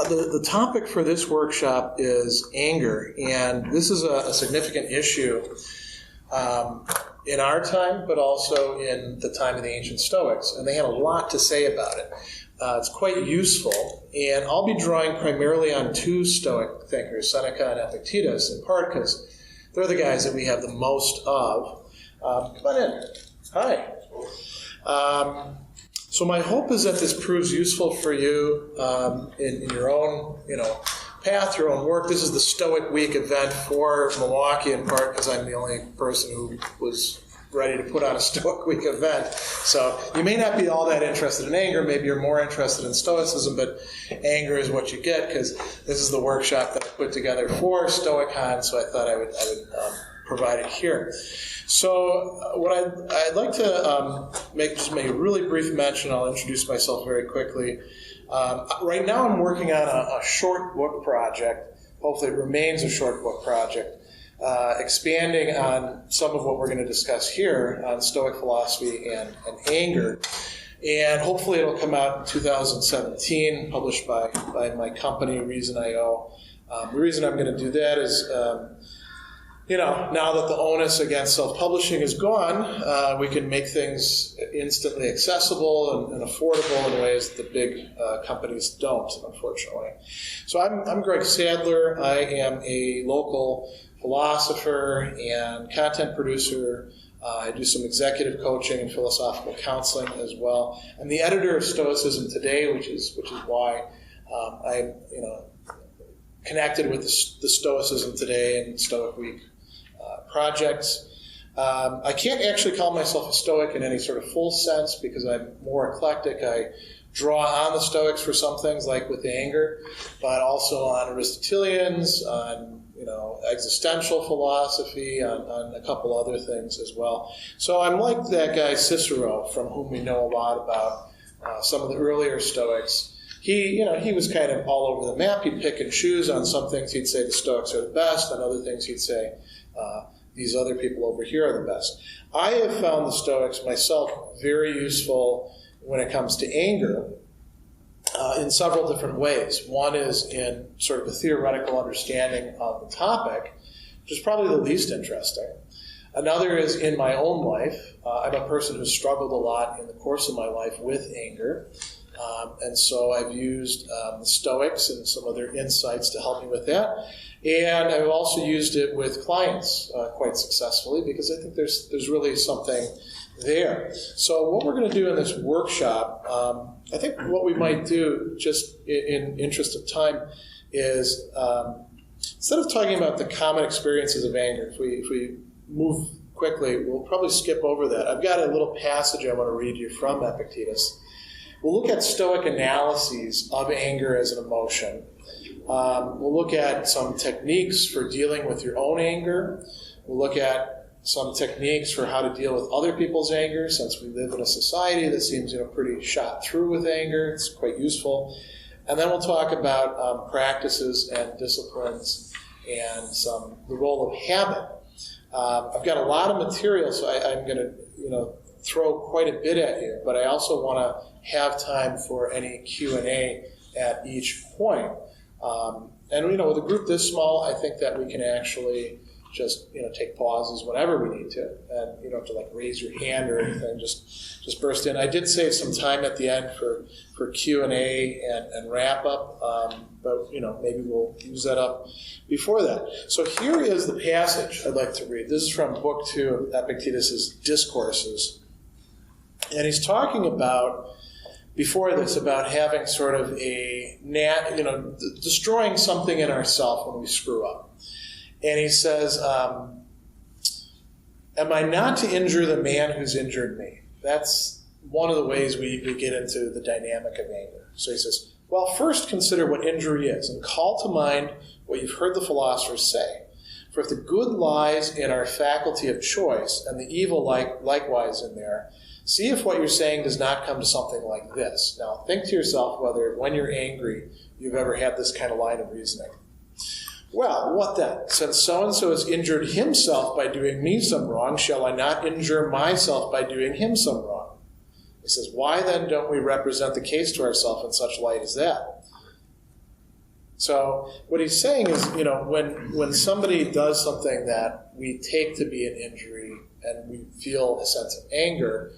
The topic for this workshop is anger, and this is a significant issue in our time, but also in the time of the ancient Stoics, and they had a lot to say about it. It's quite useful, and I'll be drawing primarily on two Stoic thinkers, Seneca and Epictetus, in part because they're the guys that we have the most of. Come on in. Hi. So my hope is that this proves useful for you in your own, path, your own work. This is the Stoic Week event for Milwaukee, in part because I'm the only person who was ready to put on a Stoic Week event. So you may not be all that interested in anger. Maybe you're more interested in Stoicism, but anger is what you get because this is the workshop that I put together for Stoicon, so I thought I would provide it here. So what I'd like to make a really brief mention. I'll introduce myself very quickly. Right now I'm working on a short book project. Hopefully it remains a short book project. Expanding on some of what we're going to discuss here on Stoic philosophy and anger. And hopefully it'll come out in 2017, published by my company, reasonio. The reason I'm going to do that is, now that the onus against self-publishing is gone, we can make things instantly accessible and affordable in ways that the big companies don't, unfortunately. So I'm Greg Sadler. I am a local philosopher and content producer. I do some executive coaching and philosophical counseling as well. I'm the editor of Stoicism Today, which is why I'm connected with the Stoicism Today and Stoic Week projects. I can't actually call myself a Stoic in any sort of full sense because I'm more eclectic. I draw on the Stoics for some things, like with anger, but also on Aristotelians, on existential philosophy, on a couple other things as well. So I'm like that guy Cicero, from whom we know a lot about some of the earlier Stoics. He was kind of all over the map. He'd pick and choose. On some things he'd say the Stoics are the best. On other things he'd say these other people over here are the best. I have found the Stoics myself very useful when it comes to anger in several different ways. One is in sort of a theoretical understanding of the topic, which is probably the least interesting. Another is in my own life. I'm a person who's struggled a lot in the course of my life with anger. And so I've used the Stoics and some other insights to help me with that. And I've also used it with clients quite successfully because I think there's really something there. So what we're going to do in this workshop, I think what we might do, just in interest of time, is instead of talking about the common experiences of anger, if we move quickly, we'll probably skip over that. I've got a little passage I want to read you from Epictetus. We'll look at Stoic analyses of anger as an emotion. We'll look at some techniques for dealing with your own anger. We'll look at some techniques for how to deal with other people's anger, since we live in a society that seems pretty shot through with anger. It's quite useful. And then we'll talk about practices and disciplines and the role of habit. I've got a lot of material, so I'm going to throw quite a bit at you, but I also want to have time for any Q&A at each point. And with a group this small, I think that we can actually just take pauses whenever we need to, and you don't have to raise your hand or anything. Just burst in. I did save some time at the end for Q&A and wrap up, but maybe we'll use that up before that. So here is the passage I'd like to read. This is from Book 2 of Epictetus' Discourses, and he's talking about, before this, about having sort of destroying something in ourselves when we screw up. And he says, am I not to injure the man who's injured me? That's one of the ways we get into the dynamic of anger. So he says, well, first consider what injury is, and call to mind what you've heard the philosophers say. For if the good lies in our faculty of choice, and the evil likewise in there, see if what you're saying does not come to something like this. Now, think to yourself whether, when you're angry, you've ever had this kind of line of reasoning. Well, what then? Since so-and-so has injured himself by doing me some wrong, shall I not injure myself by doing him some wrong? He says, why then don't we represent the case to ourselves in such light as that? So what he's saying is, when somebody does something that we take to be an injury and we feel a sense of anger,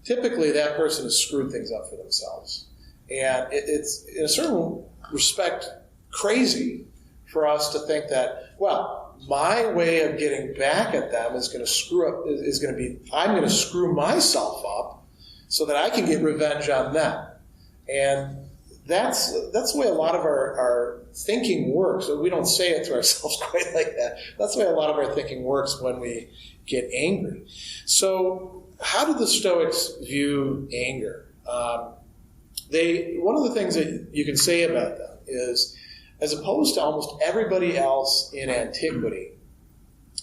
typically that person has screwed things up for themselves. And it's, in a certain respect, crazy for us to think that, well, my way of getting back at them is going to be, I'm going to screw myself up so that I can get revenge on them. And that's the way a lot of our thinking works. We don't say it to ourselves quite like that. That's the way a lot of our thinking works when we get angry. So how do the Stoics view anger? One of the things that you can say about them is, as opposed to almost everybody else in antiquity,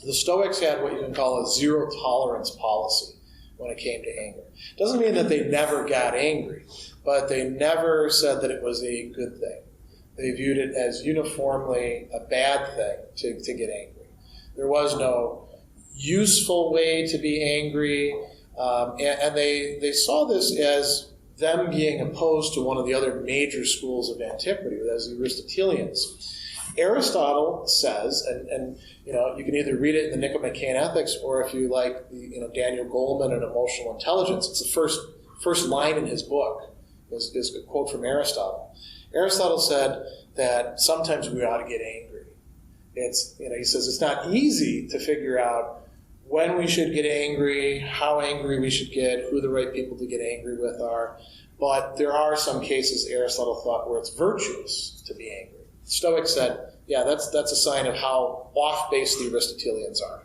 the Stoics had what you can call a zero tolerance policy when it came to anger. Doesn't mean that they never got angry, but they never said that it was a good thing. They viewed it as uniformly a bad thing to get angry. There was no useful way to be angry, and they saw this as them being opposed to one of the other major schools of antiquity, as the Aristotelians. Aristotle says, and you can either read it in the Nicomachean Ethics, or if you like Daniel Goleman and Emotional Intelligence, it's the first line in his book is a quote from Aristotle. Aristotle said that sometimes we ought to get angry. He says it's not easy to figure out when we should get angry, how angry we should get, who the right people to get angry with are. But there are some cases, Aristotle thought, where it's virtuous to be angry. Stoics said, yeah, that's a sign of how off-base the Aristotelians are.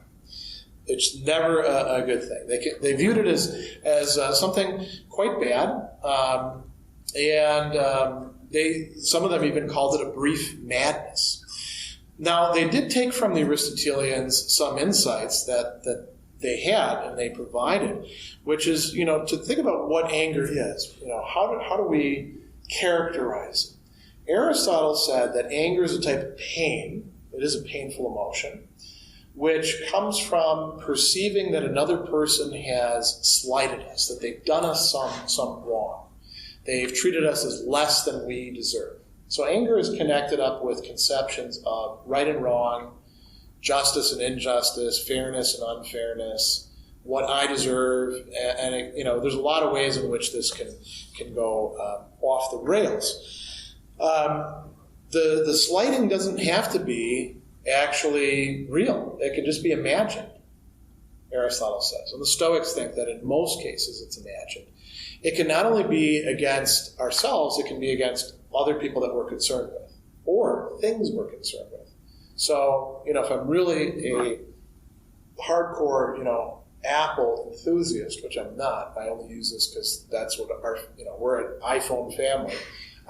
It's never a good thing. They viewed it as something quite bad, and some of them even called it a brief madness. Now, they did take from the Aristotelians some insights that they had and they provided, which is, to think about what anger is. How do we characterize it? Aristotle said that anger is a type of pain. It is a painful emotion, which comes from perceiving that another person has slighted us, that they've done us some wrong. They've treated us as less than we deserve. So anger is connected up with conceptions of right and wrong, justice and injustice, fairness and unfairness, what I deserve, and there's a lot of ways in which this can go off the rails. The slighting doesn't have to be actually real. It can just be imagined, Aristotle says. And the Stoics think that in most cases it's imagined. It can not only be against ourselves, it can be against other people that we're concerned with, or things we're concerned with. So, if I'm really a hardcore, Apple enthusiast, which I'm not, I only use this because that's what we're an iPhone family.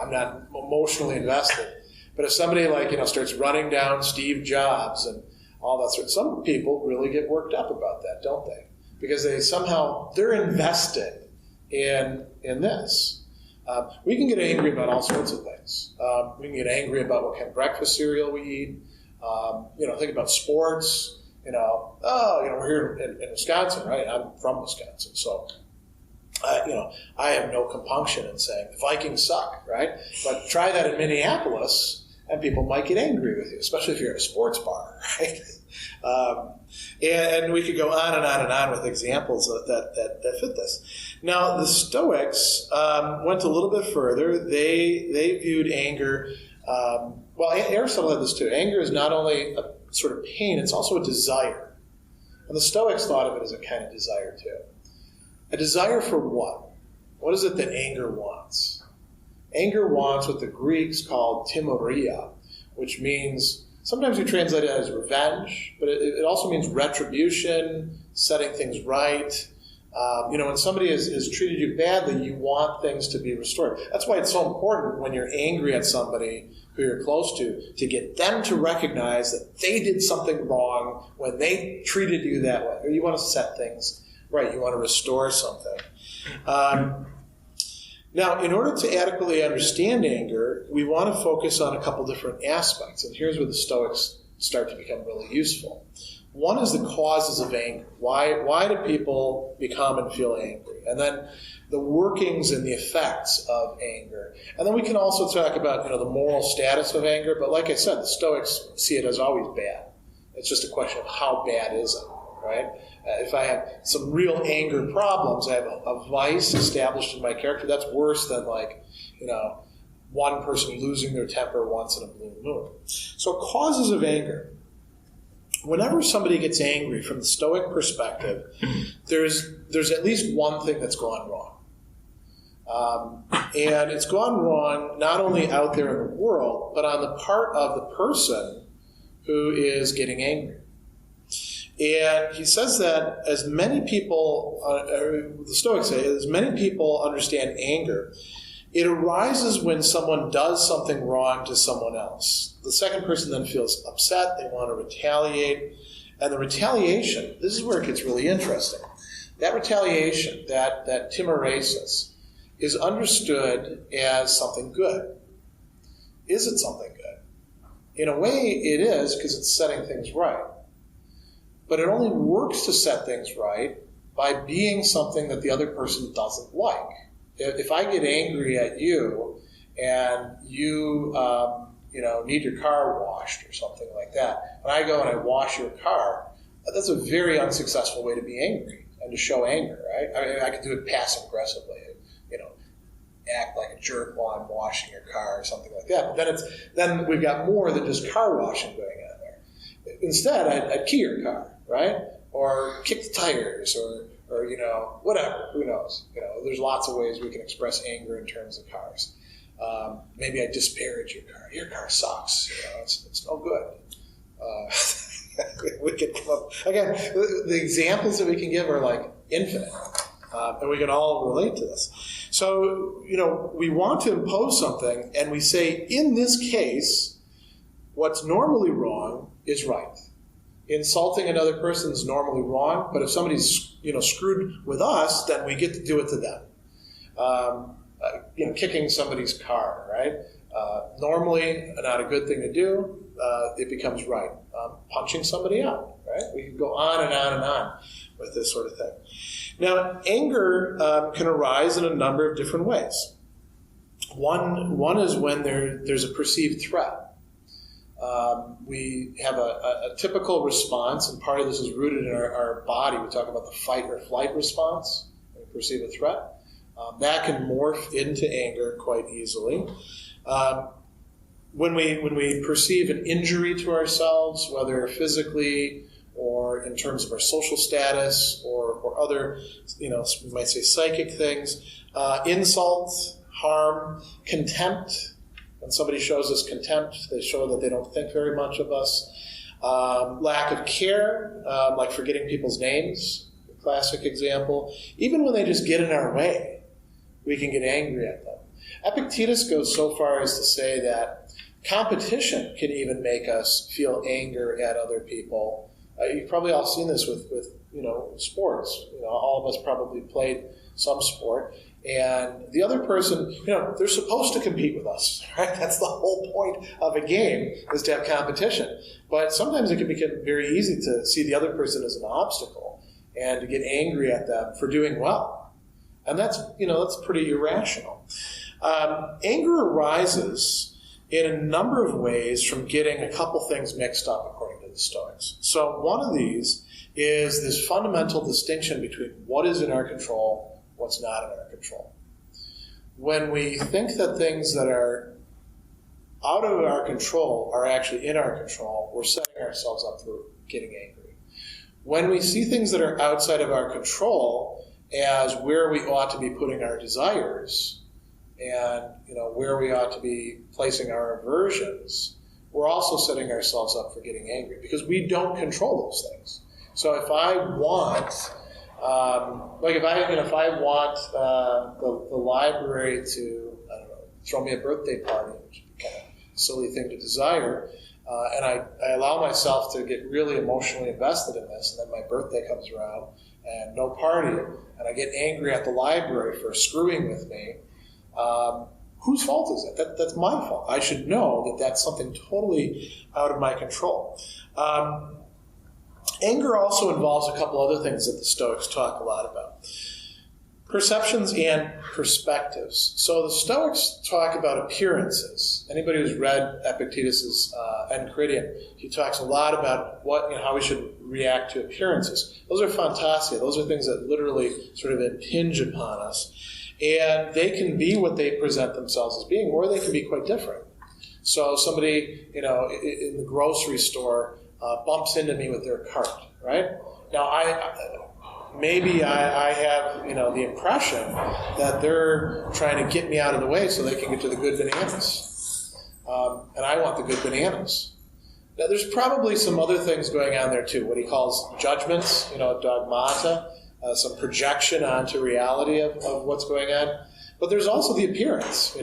I'm not emotionally invested. But if somebody starts running down Steve Jobs and all that sort of, some people really get worked up about that, don't they? Because they're invested in this. We can get angry about all sorts of things. We can get angry about what kind of breakfast cereal we eat. Think about sports. We're here in Wisconsin, right? I'm from Wisconsin, so I have no compunction in saying the Vikings suck, right? But try that in Minneapolis, and people might get angry with you, especially if you're at a sports bar, right? And we could go on and on and on with examples that fit this. Now, the Stoics went a little bit further. They viewed anger. Aristotle had this too. Anger is not only a sort of pain; it's also a desire. And the Stoics thought of it as a kind of desire too. A desire for what? What is it that anger wants? Anger wants what the Greeks called timoria, which means, sometimes we translate it as revenge, but it also means retribution, setting things right. When somebody has treated you badly, you want things to be restored. That's why it's so important when you're angry at somebody who you're close to get them to recognize that they did something wrong when they treated you that way. Or you want to set things right. You want to restore something. Now, in order to adequately understand anger, we want to focus on a couple different aspects. And here's where the Stoics start to become really useful. One is the causes of anger. Why do people become and feel angry? And then the workings and the effects of anger. And then we can also talk about, the moral status of anger. But like I said, the Stoics see it as always bad. It's just a question of how bad is it, right? If I have some real anger problems, I have a vice established in my character, that's worse than one person losing their temper once in a blue moon. So causes of anger. Whenever somebody gets angry from the Stoic perspective, there's at least one thing that's gone wrong. And it's gone wrong not only out there in the world, but on the part of the person who is getting angry. And he says that as many people, the Stoics say, as many people understand anger, it arises when someone does something wrong to someone else. The second person then feels upset, they want to retaliate, and the retaliation, this is where it gets really interesting. That retaliation, that timoresis, is understood as something good. Is it something good? In a way, it is, because it's setting things right. But it only works to set things right by being something that the other person doesn't like. If I get angry at you and you, need your car washed or something like that, and I go and I wash your car, that's a very unsuccessful way to be angry and to show anger, right? I mean, I could do it passive-aggressively, act like a jerk while I'm washing your car or something like that. But then we've got more than just car washing going on there. Instead, I'd key your car, right? Or kick the tires, or whatever. Who knows? There's lots of ways we can express anger in terms of cars. Maybe I disparage your car. Your car sucks. It's no good. We could come up again. The examples that we can give are like infinite, and we can all relate to this. So we want to impose something, and we say in this case, what's normally wrong is right. Insulting another person is normally wrong, but if somebody's screwed with us, then we get to do it to them. Kicking somebody's car, right? Normally not a good thing to do. It becomes right. Punching somebody out, right? We can go on and on and on with this sort of thing. Now, anger can arise in a number of different ways. One is when there's a perceived threat. We have a typical response, and part of this is rooted in our body. We talk about the fight or flight response when we perceive a threat. That can morph into anger quite easily. When we perceive an injury to ourselves, whether physically or in terms of our social status or other, we might say psychic things, insult, harm, contempt. When somebody shows us contempt, they show that they don't think very much of us. Lack of care, like forgetting people's names, a classic example. Even when they just get in our way, we can get angry at them. Epictetus goes so far as to say that competition can even make us feel anger at other people. You've probably all seen this with sports. All of us probably played some sport. And the other person, they're supposed to compete with us, right? That's the whole point of a game, is to have competition. But sometimes it can become very easy to see the other person as an obstacle and to get angry at them for doing well. And that's pretty irrational. Anger arises in a number of ways from getting a couple things mixed up, according to the Stoics. So one of these is this fundamental distinction between what is in our control, what's not in our control. When we think that things that are out of our control are actually in our control, we're setting ourselves up for getting angry. When we see things that are outside of our control as where we ought to be putting our desires and where we ought to be placing our aversions, we're also setting ourselves up for getting angry because we don't control those things. So if I want if I want the library to, throw me a birthday party, which would be kind of a silly thing to desire, and I allow myself to get really emotionally invested in this, and then my birthday comes around and no party, and I get angry at the library for screwing with me, whose fault is it? That's my fault. I should know that that's something totally out of my control. Anger also involves a couple other things that the Stoics talk a lot about. Perceptions and perspectives. So the Stoics talk about appearances. Anybody who's read Epictetus's Enchiridion, he talks a lot about how we should react to appearances. Those are fantasia. Those are things that literally sort of impinge upon us. And they can be what they present themselves as being, or they can be quite different. So somebody, in the grocery store bumps into me with their cart, right? Now, maybe I have, the impression that they're trying to get me out of the way so they can get to the good bananas. And I want the good bananas. Now, there's probably some other things going on there, too, what he calls judgments, dogmata, some projection onto reality of what's going on. But there's also the appearance,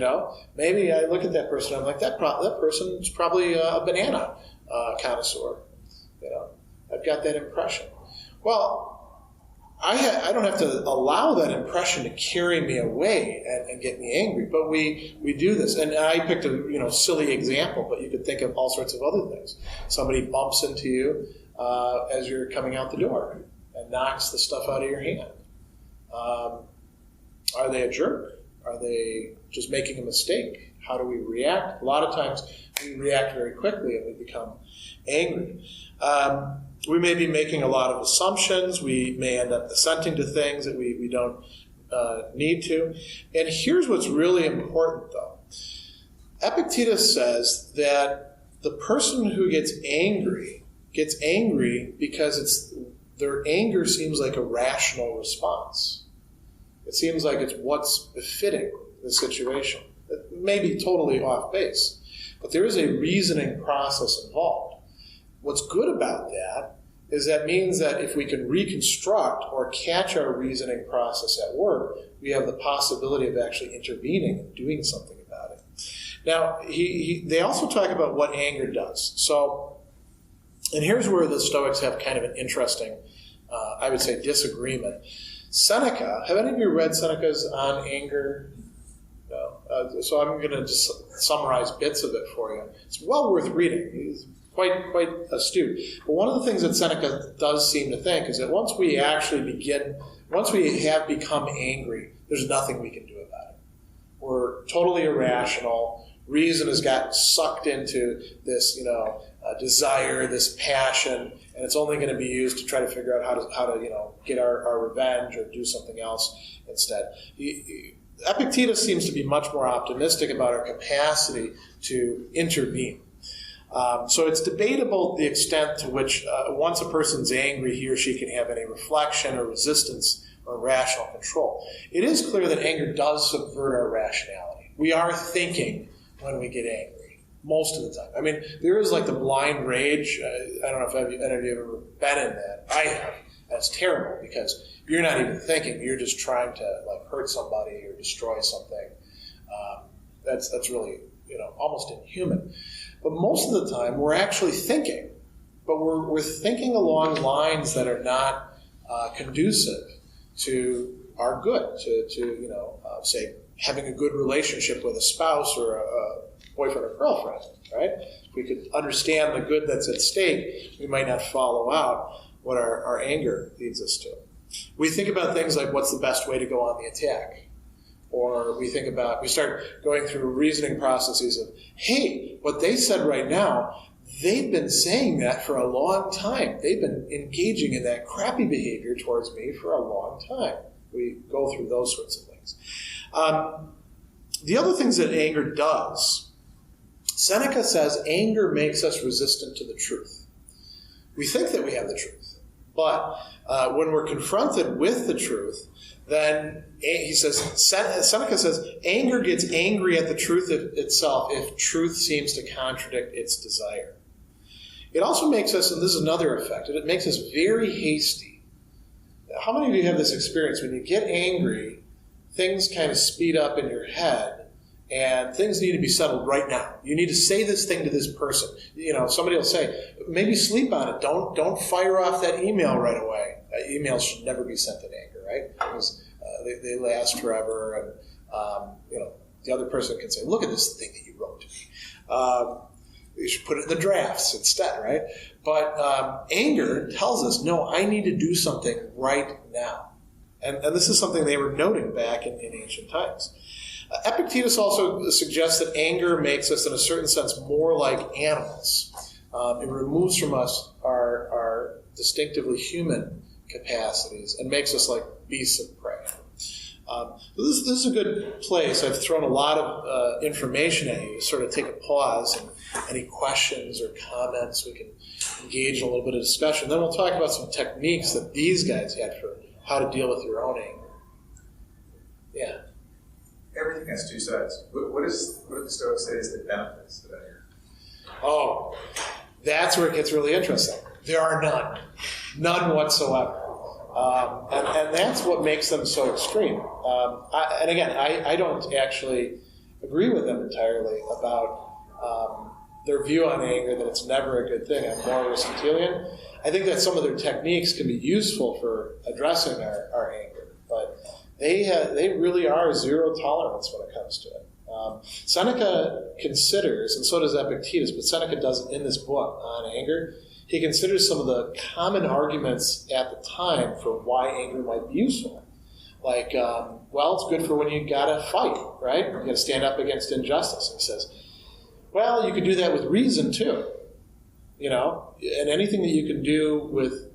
Maybe I look at that person and I'm like, that person's probably a banana connoisseur. I've got that impression. Well, I don't have to allow that impression to carry me away and get me angry, but we do this. And I picked a silly example, but you could think of all sorts of other things. Somebody bumps into you as you're coming out the door and knocks the stuff out of your hand. Are they a jerk? Are they just making a mistake? How do we react? A lot of times we react very quickly and we become angry. We may be making a lot of assumptions. We may end up assenting to things that we don't need to. And here's what's really important, though. Epictetus says that the person who gets angry because their anger seems like a rational response. It seems like it's what's befitting the situation. It may be totally off base, but there is a reasoning process involved. What's good about that is that means that if we can reconstruct or catch our reasoning process at work, we have the possibility of actually intervening and doing something about it. Now, they also talk about what anger does. So, and here's where the Stoics have kind of an interesting, I would say, disagreement. Seneca, have any of you read Seneca's On Anger? No. So I'm going to just summarize bits of it for you. It's well worth reading. He's quite astute. But one of the things that Seneca does seem to think is that once we have become angry, there's nothing we can do about it. We're totally irrational. Reason has gotten sucked into this, desire, this passion, and it's only going to be used to try to figure out how to get our revenge or do something else instead. Epictetus seems to be much more optimistic about our capacity to intervene. So it's debatable the extent to which once a person's angry, he or she can have any reflection or resistance or rational control. It is clear that anger does subvert our rationality. We are thinking when we get angry, most of the time. I mean, there is like the blind rage. I don't know if any of you have ever been in that. I have. That's terrible because you're not even thinking. You're just trying to hurt somebody or destroy something. That's really almost inhuman. But most of the time, we're actually thinking, but we're thinking along lines that are not conducive to our good, to say, having a good relationship with a spouse or a boyfriend or girlfriend, right? If we could understand the good that's at stake, we might not follow out what our anger leads us to. We think about things like what's the best way to go on the attack. Or we start going through reasoning processes of, hey, what they said right now, they've been saying that for a long time. They've been engaging in that crappy behavior towards me for a long time. We go through those sorts of things. The other things that anger does, Seneca says anger makes us resistant to the truth. We think that we have the truth. But when we're confronted with the truth, then Seneca says, anger gets angry at the truth itself if truth seems to contradict its desire. It also makes us, and this is another effect, it makes us very hasty. How many of you have this experience? When you get angry, things kind of speed up in your head, and things need to be settled right now. You need to say this thing to this person. Somebody will say, maybe sleep on it. Don't fire off that email right away. Emails should never be sent in anger, right? Because they last forever, and the other person can say, look at this thing that you wrote to me. You should put it in the drafts instead, right? But anger tells us, no, I need to do something right now. And this is something they were noting back in ancient times. Epictetus also suggests that anger makes us, in a certain sense, more like animals. It removes from us our distinctively human capacities and makes us like beasts of prey. This is a good place. I've thrown a lot of information at you to sort of take a pause, and any questions or comments, we can engage in a little bit of discussion. Then we'll talk about some techniques that these guys had for how to deal with your own anger. Yeah. Everything has two sides. What do the Stoics say is the benefits of anger? Oh, that's where it gets really interesting. There are none. None whatsoever. And that's what makes them so extreme. I don't actually agree with them entirely about their view on anger, that it's never a good thing. I'm more Aristotelian. I think that some of their techniques can be useful for addressing our anger, but they really are zero tolerance when it comes to it. Seneca considers, and so does Epictetus, but Seneca does it in this book on anger. He considers some of the common arguments at the time for why anger might be useful. Like, well, it's good for when you got to fight, right? You got to stand up against injustice. And he says, well, you could do that with reason too, and anything that you can do with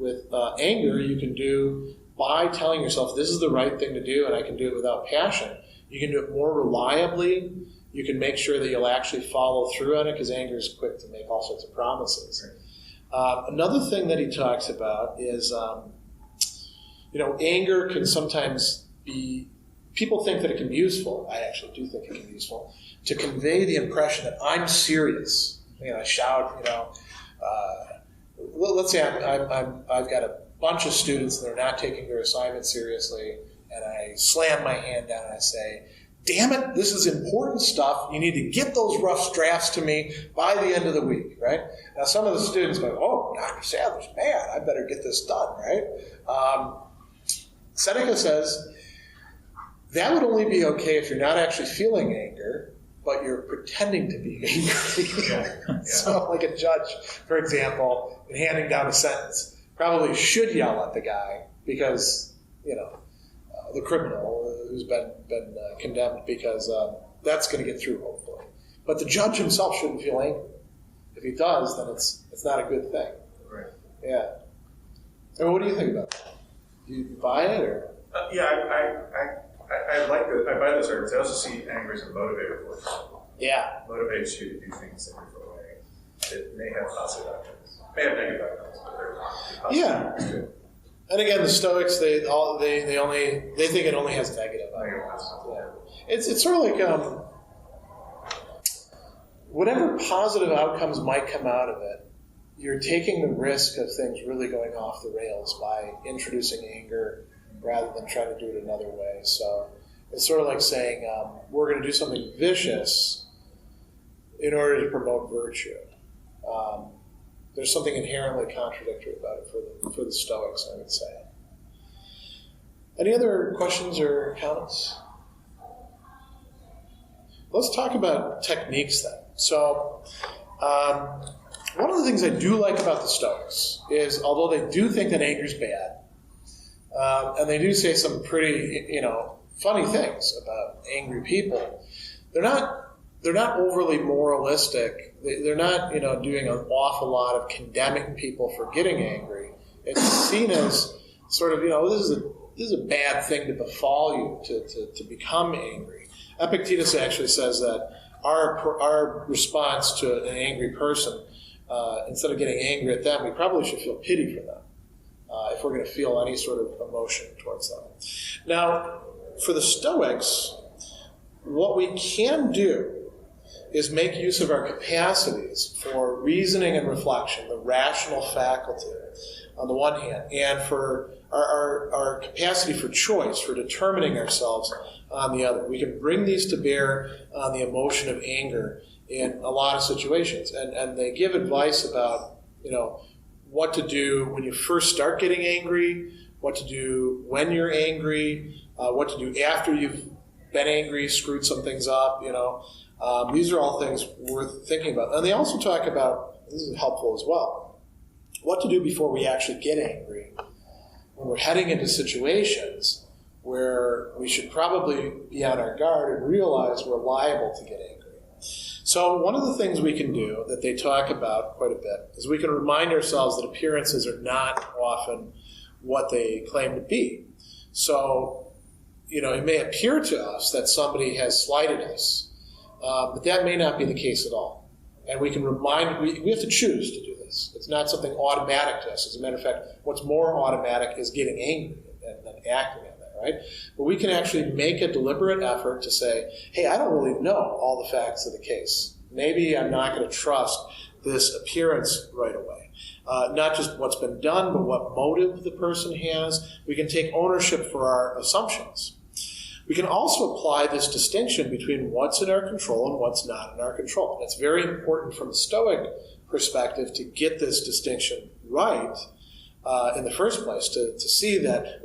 anger, you can do by telling yourself this is the right thing to do, and I can do it without passion. You can do it more reliably. You can make sure that you'll actually follow through on it, because anger is quick to make all sorts of promises. Another thing that he talks about is, anger can sometimes be, people think that it can be useful. I actually do think it can be useful to convey the impression that I'm serious. I shout, let's say I've got a bunch of students and they're not taking their assignment seriously, and I slam my hand down and I say, damn it, this is important stuff. You need to get those rough drafts to me by the end of the week, right? Now, some of the students go, oh, Dr. Sadler's mad. I better get this done, right? Seneca says that would only be okay if you're not actually feeling anger, but you're pretending to be angry. Yeah. So, like a judge, for example, in handing down a sentence, probably should yell at the guy because, the criminal who's been condemned, because that's going to get through, hopefully. But the judge himself shouldn't feel angry. If he does, then it's not a good thing. Right. Yeah. So what do you think about that? Do you buy it, or? I buy those arguments. I also see anger as a motivator for us. Yeah. It motivates you to do things in a different way. It may have positive outcomes. May have negative outcomes, but they're positive outcomes too. And again, the Stoics, they think it only has negative outcomes. Yeah. It's sort of like whatever positive outcomes might come out of it, you're taking the risk of things really going off the rails by introducing anger rather than trying to do it another way. So it's sort of like saying we're going to do something vicious in order to promote virtue. There's something inherently contradictory about it for the Stoics, I would say. Any other questions or comments? Let's talk about techniques then. So one of the things I do like about the Stoics is, although they do think that anger is bad, and they do say some pretty, funny things about angry people, they're not overly moralistic. They're not, doing an awful lot of condemning people for getting angry. It's seen as sort of, this is a bad thing to befall you to become angry. Epictetus actually says that our response to an angry person, instead of getting angry at them, we probably should feel pity for them if we're going to feel any sort of emotion towards them. Now, for the Stoics, what we can do is make use of our capacities for reasoning and reflection, the rational faculty on the one hand, and for our capacity for choice, for determining ourselves on the other. We can bring these to bear on the emotion of anger in a lot of situations. And they give advice about, what to do when you first start getting angry, what to do when you're angry, what to do after you've been angry, screwed some things up, these are all things worth thinking about. And they also talk about, this is helpful as well, what to do before we actually get angry when we're heading into situations where we should probably be on our guard and realize we're liable to get angry. So one of the things we can do that they talk about quite a bit is we can remind ourselves that appearances are not often what they claim to be. So, it may appear to us that somebody has slighted us, but that may not be the case at all. And we can we have to choose to do this. It's not something automatic to us. As a matter of fact, what's more automatic is getting angry and then acting on that, right? But we can actually make a deliberate effort to say, hey, I don't really know all the facts of the case. Maybe I'm not going to trust this appearance right away. Not just what's been done, but what motive the person has. We can take ownership for our assumptions. We can also apply this distinction between what's in our control and what's not in our control. And it's very important from a Stoic perspective to get this distinction right in the first place, to see that,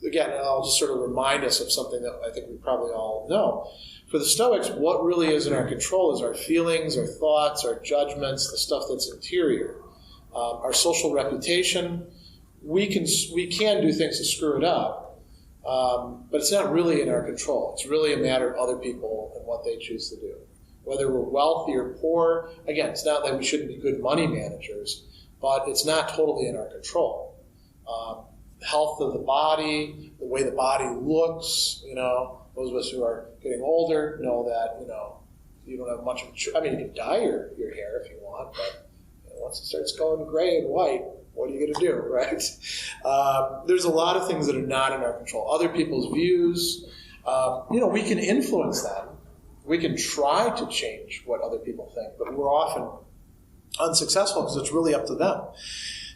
again, I'll just sort of remind us of something that I think we probably all know. For the Stoics, what really is in our control is our feelings, our thoughts, our judgments, the stuff that's interior. Our social reputation, we can do things to screw it up, but it's not really in our control. It's really a matter of other people and what they choose to do. Whether we're wealthy or poor, again, it's not that we shouldn't be good money managers, but it's not totally in our control. Health of the body, the way the body looks, those of us who are getting older know that, you don't have much of a choice. I mean, you can dye your hair if you want, but once it starts going gray and white, what are you going to do, right? There's a lot of things that are not in our control. Other people's views, we can influence them. We can try to change what other people think, but we're often unsuccessful because it's really up to them.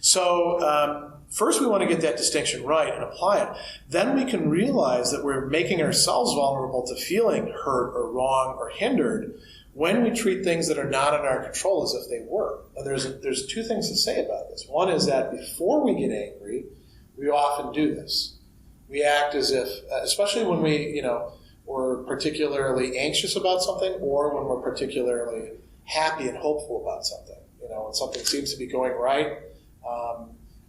So first we want to get that distinction right and apply it. Then we can realize that we're making ourselves vulnerable to feeling hurt or wrong or hindered when we treat things that are not in our control as if they were. And there's two things to say about this. One is that before we get angry, we often do this. We act as if, especially when we're particularly anxious about something, or when we're particularly happy and hopeful about something. When something seems to be going right,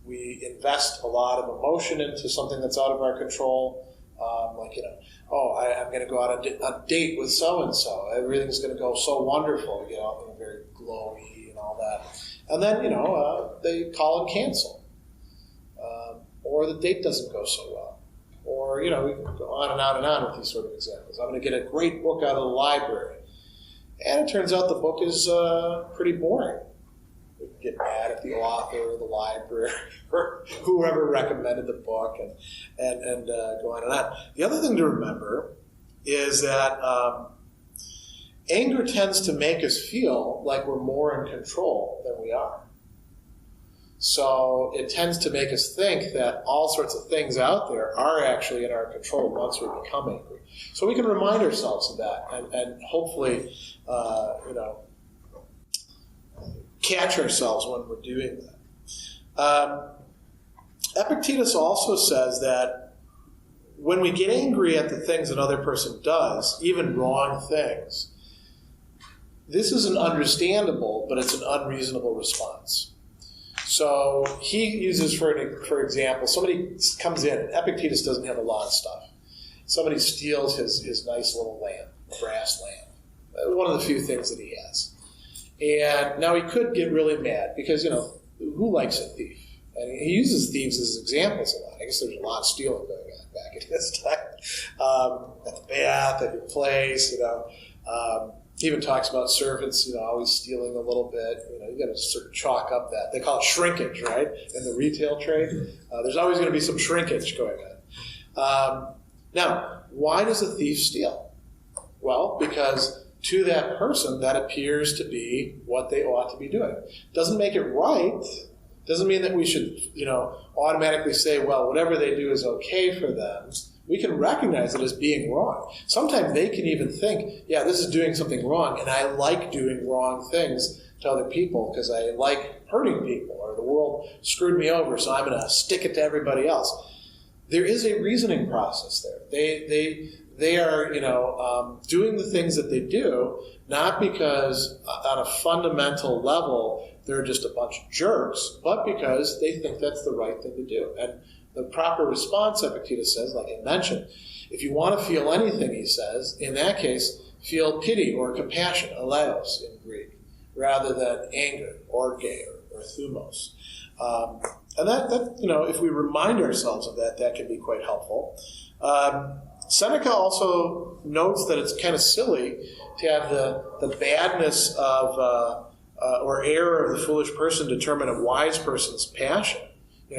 we invest a lot of emotion into something that's out of our control. I'm going to go out on a date with so-and-so. Everything's going to go so wonderful, very glowy and all that. And then, they call and cancel. Or the date doesn't go so well. Or, we can go on and on and on with these sort of examples. I'm going to get a great book out of the library. And it turns out the book is pretty boring. We get mad at the author or the library or whoever recommended the book and go on and on. The other thing to remember is that anger tends to make us feel like we're more in control than we are. So it tends to make us think that all sorts of things out there are actually in our control once we become angry. So we can remind ourselves of that and hopefully, catch ourselves when we're doing that. Epictetus also says that when we get angry at the things another person does, even wrong things, this isn't understandable, but it's an unreasonable response. So he uses, for example, somebody comes in, and Epictetus doesn't have a lot of stuff. Somebody steals his nice little lamp, brass lamp, one of the few things that he has. And now he could get really mad because, who likes a thief? And he uses thieves as examples a lot. I guess there's a lot of stealing going on back at this time. At the bath, at your place, he even talks about servants, always stealing a little bit. You got to sort of chalk up that. They call it shrinkage, right? In the retail trade. There's always going to be some shrinkage going on. Now, why does a thief steal? Well, because to that person, that appears to be what they ought to be doing. Doesn't make it right. Doesn't mean that we should, automatically say, well, whatever they do is okay for them. We can recognize it as being wrong. Sometimes they can even think, yeah, this is doing something wrong, and I like doing wrong things to other people because I like hurting people, or the world screwed me over, so I'm going to stick it to everybody else. There is a reasoning process there. they are, doing the things that they do, not because on a fundamental level they're just a bunch of jerks, but because they think that's the right thing to do. And the proper response, Epictetus says, like I mentioned, if you want to feel anything, he says, in that case, feel pity or compassion, eleos in Greek, rather than anger, orge, or thumos. And that, if we remind ourselves of that, that can be quite helpful. Seneca also notes that it's kind of silly to have the badness of or error of the foolish person determine a wise person's passion.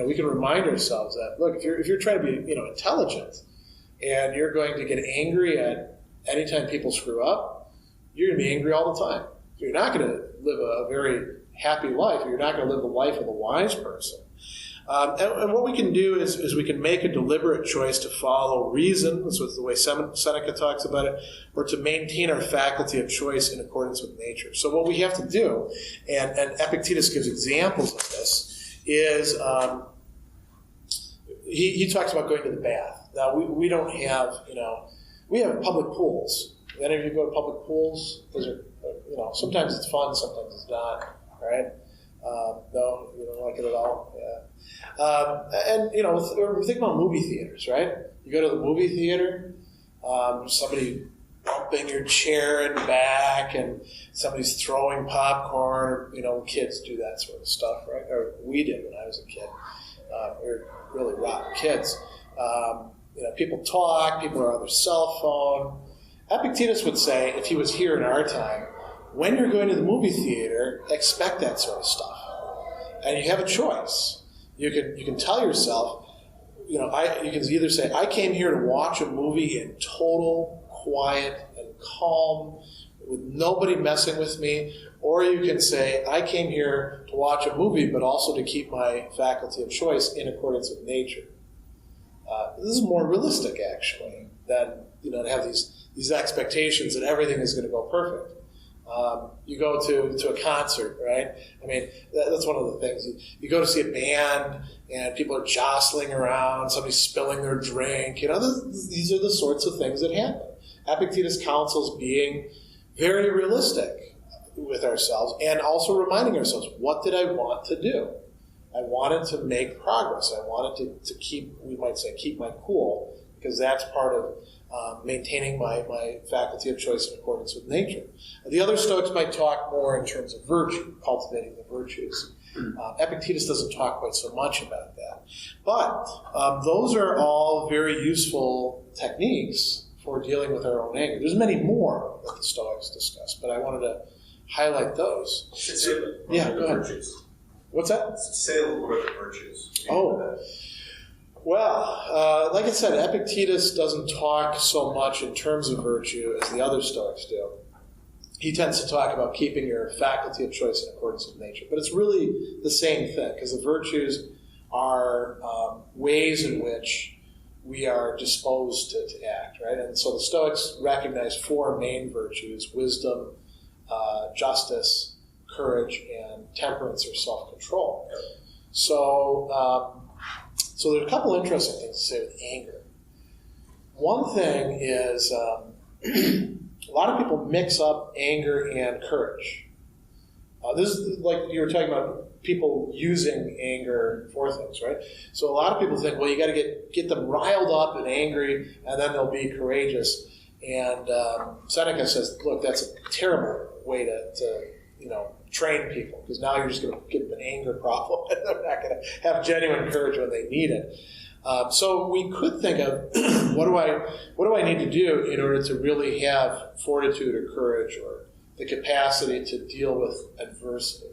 We can remind ourselves that, look, if you're trying to be intelligent and you're going to get angry at any time people screw up, you're going to be angry all the time. You're not going to live a very happy life. You're not going to live the life of a wise person. And what we can do is we can make a deliberate choice to follow reason, that's the way Seneca talks about it, or to maintain our faculty of choice in accordance with nature. So what we have to do, and Epictetus gives examples of this, is he talks about going to the bath. Now, we don't have, we have public pools. Any of you go to public pools? Those are, sometimes it's fun, sometimes it's not, right? No, you don't like it at all? Yeah. And we think about movie theaters, right? You go to the movie theater, somebody bumping your chair in the back, and somebody's throwing popcorn. Kids do that sort of stuff, right? Or we did when I was a kid. We were really rotten kids. People talk, people are on their cell phone. Epictetus would say, if he was here in our time, when you're going to the movie theater, expect that sort of stuff. And you have a choice. You can tell yourself, you can either say, I came here to watch a movie in total quiet and calm, with nobody messing with me, or you can say, I came here to watch a movie, but also to keep my faculty of choice in accordance with nature. This is more realistic, actually, than to have these expectations that everything is going to go perfect. You go to a concert, right? I mean, that's one of the things. You go to see a band, and people are jostling around, somebody's spilling their drink. These are the sorts of things that happen. Epictetus counsels being very realistic with ourselves, and also reminding ourselves, what did I want to do? I wanted to make progress. I wanted to keep my cool, because that's part of maintaining my faculty of choice in accordance with nature. The other Stoics might talk more in terms of virtue, cultivating the virtues. Epictetus doesn't talk quite so much about that. But those are all very useful techniques for dealing with our own anger. There's many more that the Stoics discuss, but I wanted to highlight those. Yeah, go ahead. Virtues. What's that? Say a little bit of virtues. Oh. Well, like I said, Epictetus doesn't talk so much in terms of virtue as the other Stoics do. He tends to talk about keeping your faculty of choice in accordance with nature. But it's really the same thing, because the virtues are ways in which we are disposed to act, right? And so the Stoics recognize four main virtues: wisdom, justice, courage, and temperance or self-control. So there's a couple interesting things to say with anger. One thing is a lot of people mix up anger and courage. This is like you were talking about people using anger for things, right? So a lot of people think, well, you got to get them riled up and angry, and then they'll be courageous. And Seneca says, look, that's a terrible way to train people, because now you're just going to give them an anger problem, and they're not going to have genuine courage when they need it. So we could think of what do I need to do in order to really have fortitude or courage or the capacity to deal with adversity.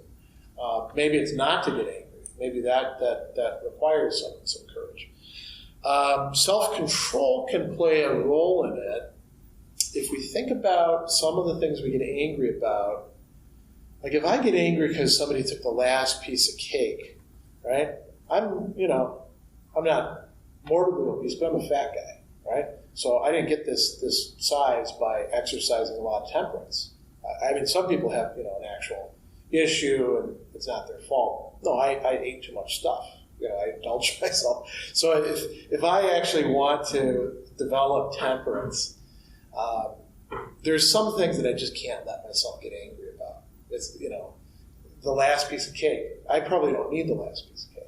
Maybe it's not to get angry. Maybe that requires some courage. Self-control can play a role in it. If we think about some of the things we get angry about, like if I get angry because somebody took the last piece of cake, right? I'm not morbidly obese, but I'm a fat guy, right? So I didn't get this size by exercising a lot of temperance. I mean, some people have, an actual issue and it's not their fault. No, I ate too much stuff. I indulged myself. So if I actually want to develop temperance, There's some things that I just can't let myself get angry about. It's, the last piece of cake. I probably don't need the last piece of cake.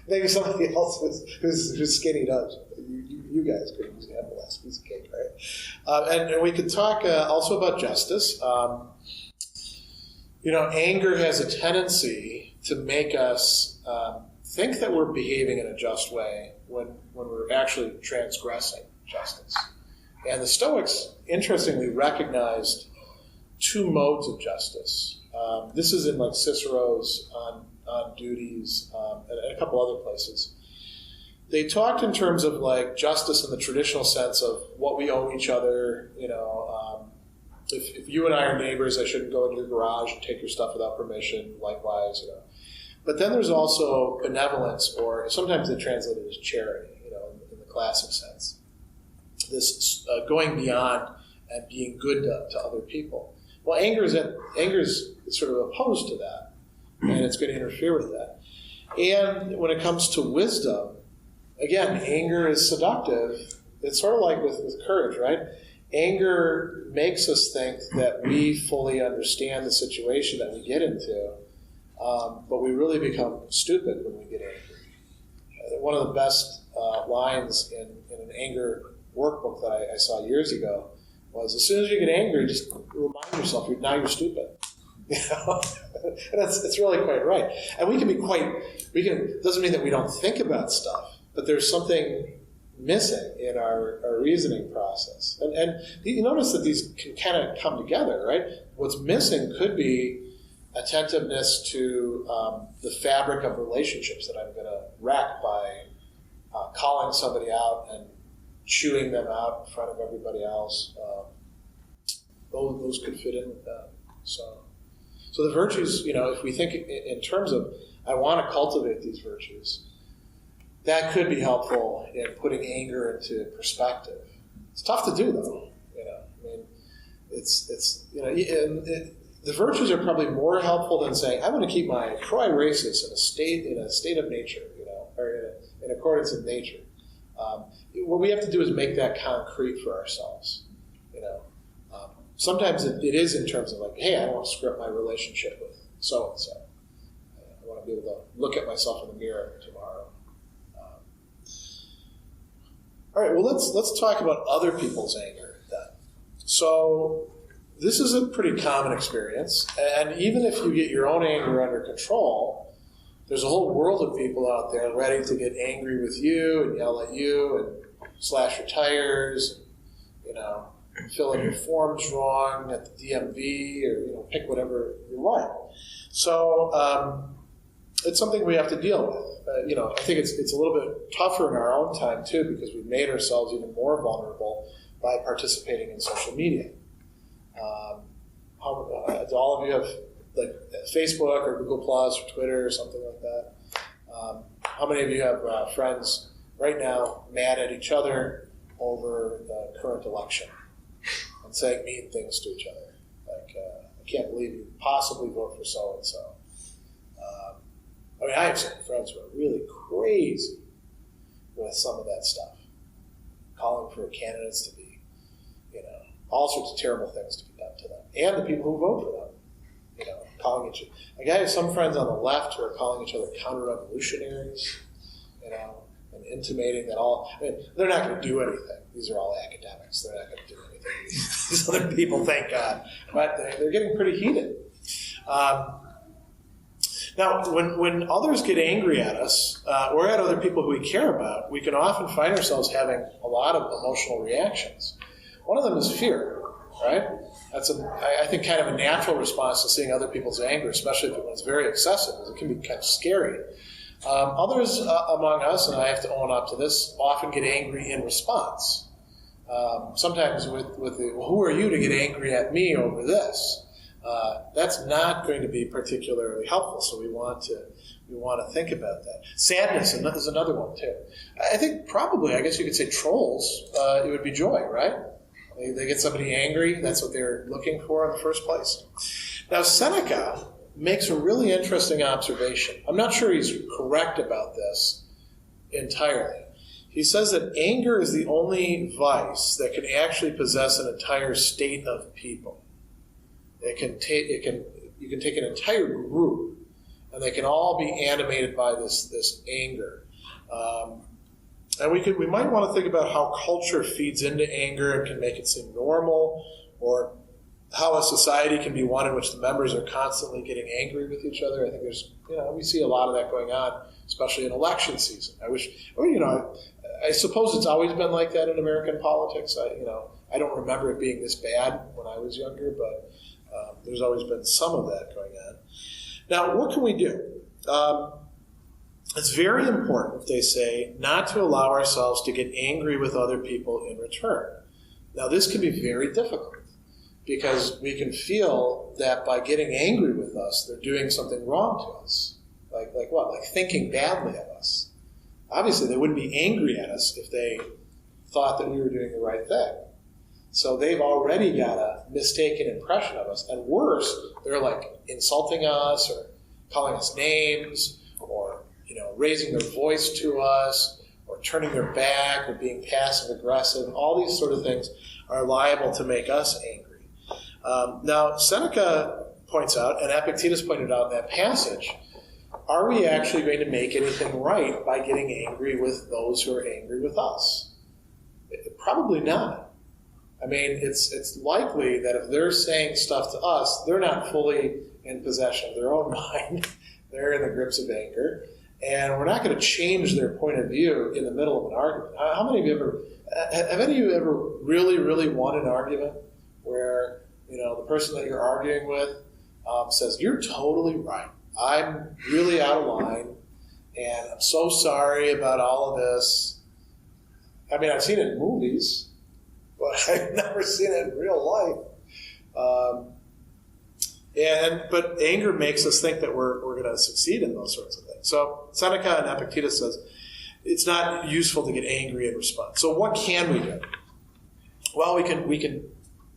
Maybe somebody else who's skinny does. You guys could usually have the last piece of cake, right? And we could talk also about justice. Anger has a tendency to make us think that we're behaving in a just way when we're actually transgressing justice. And the Stoics, interestingly, recognized two modes of justice. This is in like Cicero's on duties and a couple other places. They talked in terms of like justice in the traditional sense of what we owe each other. If you and I are neighbors, I shouldn't go into your garage and take your stuff without permission. Likewise, But then there's also benevolence, or sometimes they translate it as charity. In the classic sense. This going beyond and being good to other people. Well, anger is sort of opposed to that, and it's going to interfere with that. And when it comes to wisdom, again, anger is seductive. It's sort of like with courage, right? Anger makes us think that we fully understand the situation that we get into, but we really become stupid when we get angry. One of the best lines in an anger workbook that I saw years ago was, as soon as you get angry, just remind yourself, now you're stupid. And it's really quite right. And we can be doesn't mean that we don't think about stuff, but there's something missing in our reasoning process. And you notice that these can kind of come together, right? What's missing could be attentiveness to the fabric of relationships that I'm going to wreck by calling somebody out and chewing them out in front of everybody else. Those could fit in with that. So the virtues, if we think in terms of, I want to cultivate these virtues, that could be helpful in putting anger into perspective. It's tough to do, though. The virtues are probably more helpful than saying, I want to keep my cry racist in a state of nature, or in accordance with nature. What we have to do is make that concrete for ourselves. Sometimes it is in terms of like, hey, I don't want to screw up my relationship with so and so. I want to be able to look at myself in the mirror tomorrow. All right, well, let's talk about other people's anger then. So this is a pretty common experience, and even if you get your own anger under control, there's a whole world of people out there ready to get angry with you and yell at you and slash your tires, fill in your forms wrong at the DMV, or pick whatever you like. So it's something we have to deal with. I think it's a little bit tougher in our own time too, because we've made ourselves even more vulnerable by participating in social media. Do all of you have like Facebook or Google Plus or Twitter or something like that? How many of you have friends right now mad at each other over the current election and saying mean things to each other? Like, I can't believe you possibly vote for so-and-so. I have some friends who are really crazy with some of that stuff, calling for candidates to be, all sorts of terrible things to be done to them, and the people who vote for them, calling each other. Like, I have some friends on the left who are calling each other counter-revolutionaries, and intimating that they're not going to do anything. These are all academics. They're not going to do anything. These other people, thank God. But they're getting pretty heated. Now, when others get angry at us, or at other people who we care about, we can often find ourselves having a lot of emotional reactions. One of them is fear, right? That's, I think, kind of a natural response to seeing other people's anger, especially if it's very excessive, because it can be kind of scary. Others among us, and I have to own up to this, often get angry in response. Sometimes with the, well, who are you to get angry at me over this? That's not going to be particularly helpful, so we want to think about that. Sadness is another one, too. I think probably, I guess you could say trolls, it would be joy, right? They get somebody angry, that's what they're looking for in the first place. Now, Seneca makes a really interesting observation. I'm not sure he's correct about this entirely. He says that anger is the only vice that can actually possess an entire state of people. You can take an entire group, and they can all be animated by this anger. And we might want to think about how culture feeds into anger and can make it seem normal, or how a society can be one in which the members are constantly getting angry with each other. I think we see a lot of that going on, especially in election season. I suppose it's always been like that in American politics. I don't remember it being this bad when I was younger, but there's always been some of that going on. Now, what can we do? It's very important, they say, not to allow ourselves to get angry with other people in return. Now, this can be very difficult because we can feel that by getting angry with us, they're doing something wrong to us. Like what? Like thinking badly of us. Obviously, they wouldn't be angry at us if they thought that we were doing the right thing. So they've already got a mistaken impression of us. And worse, they're like insulting us or calling us names or raising their voice to us or turning their back or being passive aggressive. All these sort of things are liable to make us angry. Now, Seneca points out, and Epictetus pointed out in that passage, are we actually going to make anything right by getting angry with those who are angry with us? Probably not. I mean, it's likely that if they're saying stuff to us, they're not fully in possession of their own mind. They're in the grips of anger. And we're not going to change their point of view in the middle of an argument. How many of you have any of you ever really, really won an argument where, the person that you're arguing with says, "You're totally right. I'm really out of line, and I'm so sorry about all of this." I mean, I've seen it in movies, but I've never seen it in real life. But anger makes us think that we're going to succeed in those sorts of things. So Seneca and Epictetus says it's not useful to get angry in response. So what can we do? Well, we can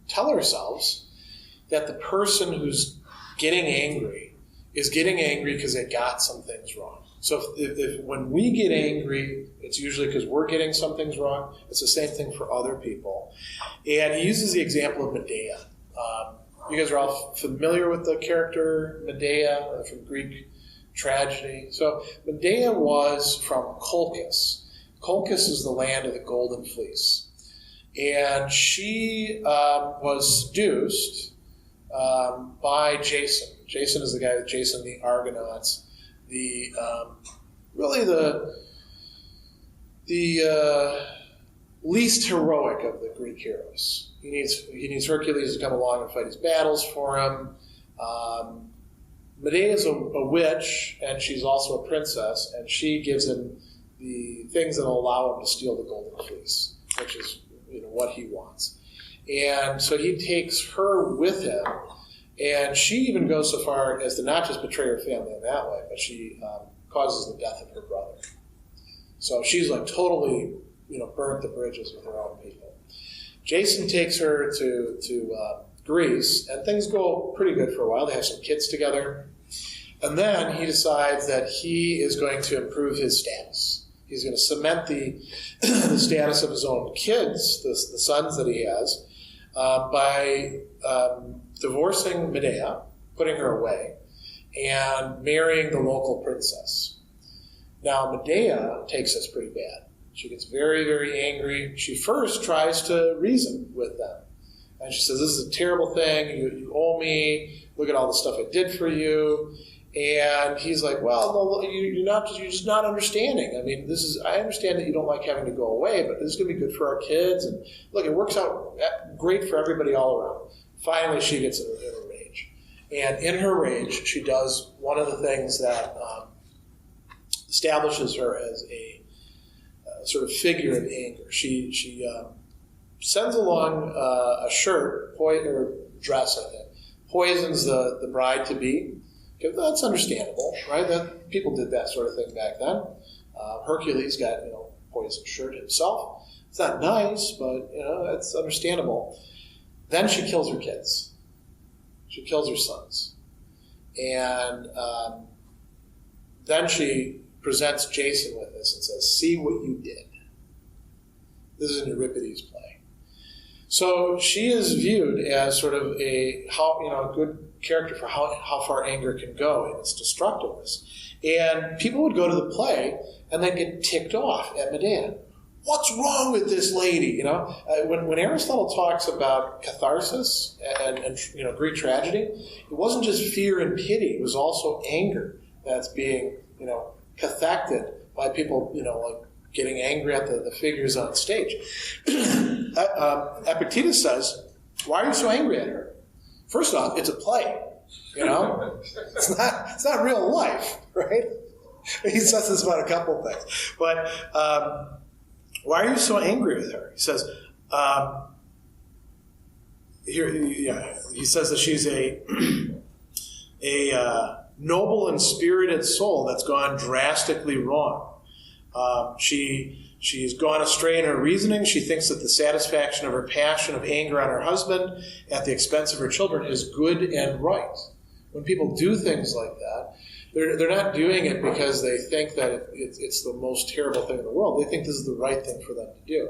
tell ourselves that the person who's getting angry is getting angry because they got some things wrong. So if when we get angry, it's usually because we're getting some things wrong. It's the same thing for other people. And he uses the example of Medea. You guys are all familiar with the character Medea from Greek tragedy. So Medea was from Colchis. Colchis is the land of the Golden Fleece. And she was seduced by Jason. Jason is the guy with Jason the Argonauts. Really the least heroic of the Greek heroes. He needs Hercules to come along and fight his battles for him. Medea is a witch, and she's also a princess, and she gives him the things that will allow him to steal the Golden Fleece, which is what he wants. And so he takes her with him, and she even goes so far as to not just betray her family in that way, but she causes the death of her brother. So she's like totally, burnt the bridges with her own people. Jason takes her to Greece, and things go pretty good for a while. They have some kids together. And then he decides that he is going to improve his status. He's going to cement the status of his own kids, the sons that he has, by divorcing Medea, putting her away, and marrying the local princess. Now, Medea takes this pretty bad. She gets very, very angry. She first tries to reason with them. And she says, "This is a terrible thing. You owe me. Look at all the stuff I did for you." And he's like, "Well, no, you're just not understanding. I mean, I understand that you don't like having to go away, but this is going to be good for our kids. And look, it works out great for everybody all around." Finally, she gets in a rage. And in her rage, she does one of the things that establishes her as a sort of figure of anger. She sends along a shirt or dress, I think, poisons the bride-to-be. That's understandable, right? That people did that sort of thing back then. Hercules got poisoned shirt himself. It's not nice, but it's understandable. Then she kills her kids. She kills her sons, and then she presents Jason with this and says, "See what you did." This is an Euripides play. So she is viewed as sort of a good character for how far anger can go in its destructiveness. And people would go to the play and then get ticked off at Medea. What's wrong with this lady? When Aristotle talks about catharsis and Greek tragedy, it wasn't just fear and pity; it was also anger that's being cathected by people like getting angry at the figures on stage. Epictetus says, "Why are you so angry at her? First off, it's a play. It's not real life, right?" He says this about a couple of things, but. Why are you so angry with her? He says, he says that she's a noble and spirited soul that's gone drastically wrong. She's gone astray in her reasoning. She thinks that the satisfaction of her passion of anger on her husband at the expense of her children is good and right. When people do things like that, they're not doing it because they think that it's the most terrible thing in the world. They think this is the right thing for them to do.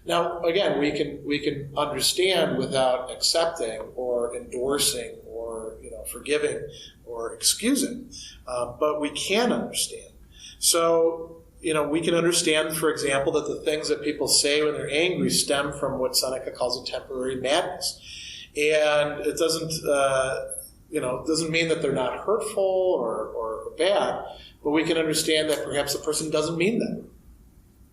Now, again, we can understand without accepting or endorsing or forgiving or excusing, but we can understand. So we can understand, for example, that the things that people say when they're angry stem from what Seneca calls a temporary madness, and it doesn't mean that they're not hurtful or bad, but we can understand that perhaps the person doesn't mean them.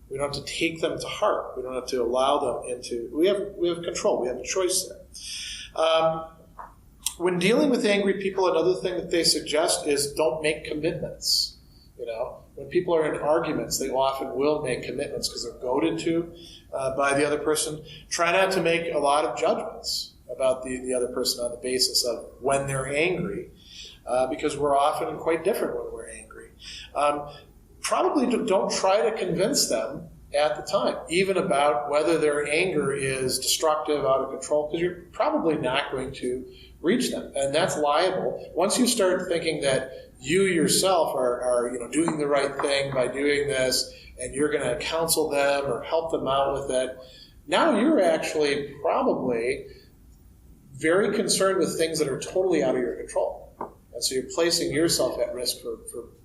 We don't have to take them to heart. We don't have to allow them into. We have control. We have a choice there. When dealing with angry people, another thing that they suggest is don't make commitments. When people are in arguments, they often will make commitments because they're goaded to by the other person. Try not to make a lot of judgments about the other person on the basis of when they're angry, because we're often quite different when we're angry. Probably don't try to convince them at the time, even about whether their anger is destructive, out of control, because you're probably not going to reach them. And that's liable. Once you start thinking that you yourself are doing the right thing by doing this, and you're going to counsel them or help them out with it, now you're actually probably very concerned with things that are totally out of your control. And so you're placing yourself at risk for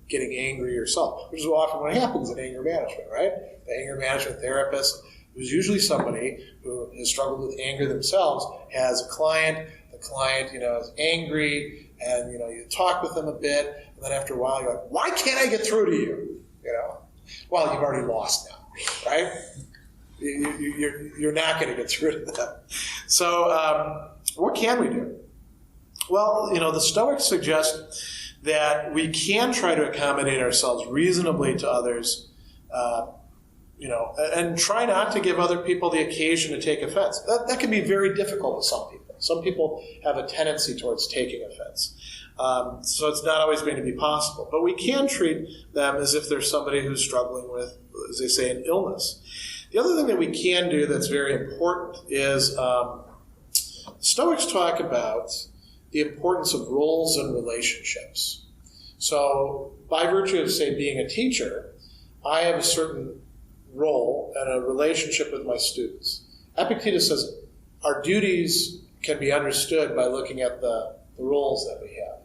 getting angry yourself, which is often what happens in anger management, right? The anger management therapist, who's usually somebody who has struggled with anger themselves, has a client. The client, is angry, and, you talk with them a bit, and then after a while you're like, why can't I get through to you? Well, you've already lost now, right? You're not going to get through to them. So what can we do? Well, the Stoics suggest that we can try to accommodate ourselves reasonably to others, and try not to give other people the occasion to take offense. That can be very difficult with some people. Some people have a tendency towards taking offense. So it's not always going to be possible. But we can treat them as if they're somebody who's struggling with, as they say, an illness. The other thing that we can do that's very important is Stoics talk about the importance of roles and relationships. So by virtue of, say, being a teacher, I have a certain role and a relationship with my students. Epictetus says our duties can be understood by looking at the roles that we have.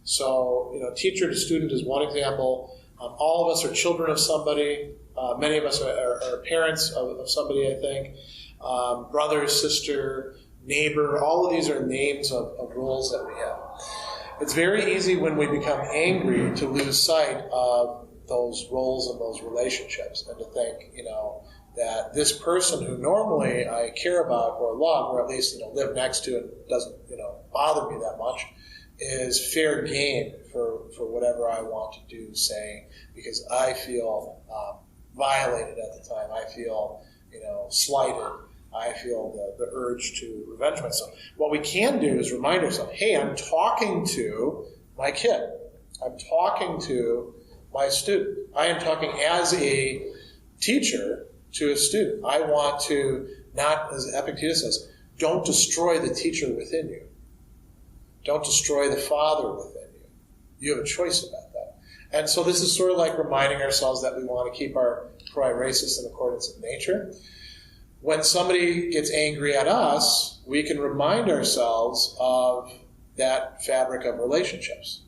So, teacher to student is one example. All of us are children of somebody. Many of us are parents of somebody, I think. Brother, sister, neighbor, all of these are names of roles that we have. It's very easy when we become angry to lose sight of those roles and those relationships and to think, that this person who normally I care about or love, or at least, live next to and doesn't, bother me that much, is fair game for whatever I want to do, say, because I feel violated at the time. I feel, slighted. I feel the urge to revenge myself. What we can do is remind ourselves, hey, I'm talking to my kid. I'm talking to my student. I am talking as a teacher to a student. I want to not, as Epictetus says, don't destroy the teacher within you. Don't destroy the father within you. You have a choice about that. And so this is sort of like reminding ourselves that we want to keep our proaeresis in accordance with nature. when somebody gets angry at us, we can remind ourselves of that fabric of relationships.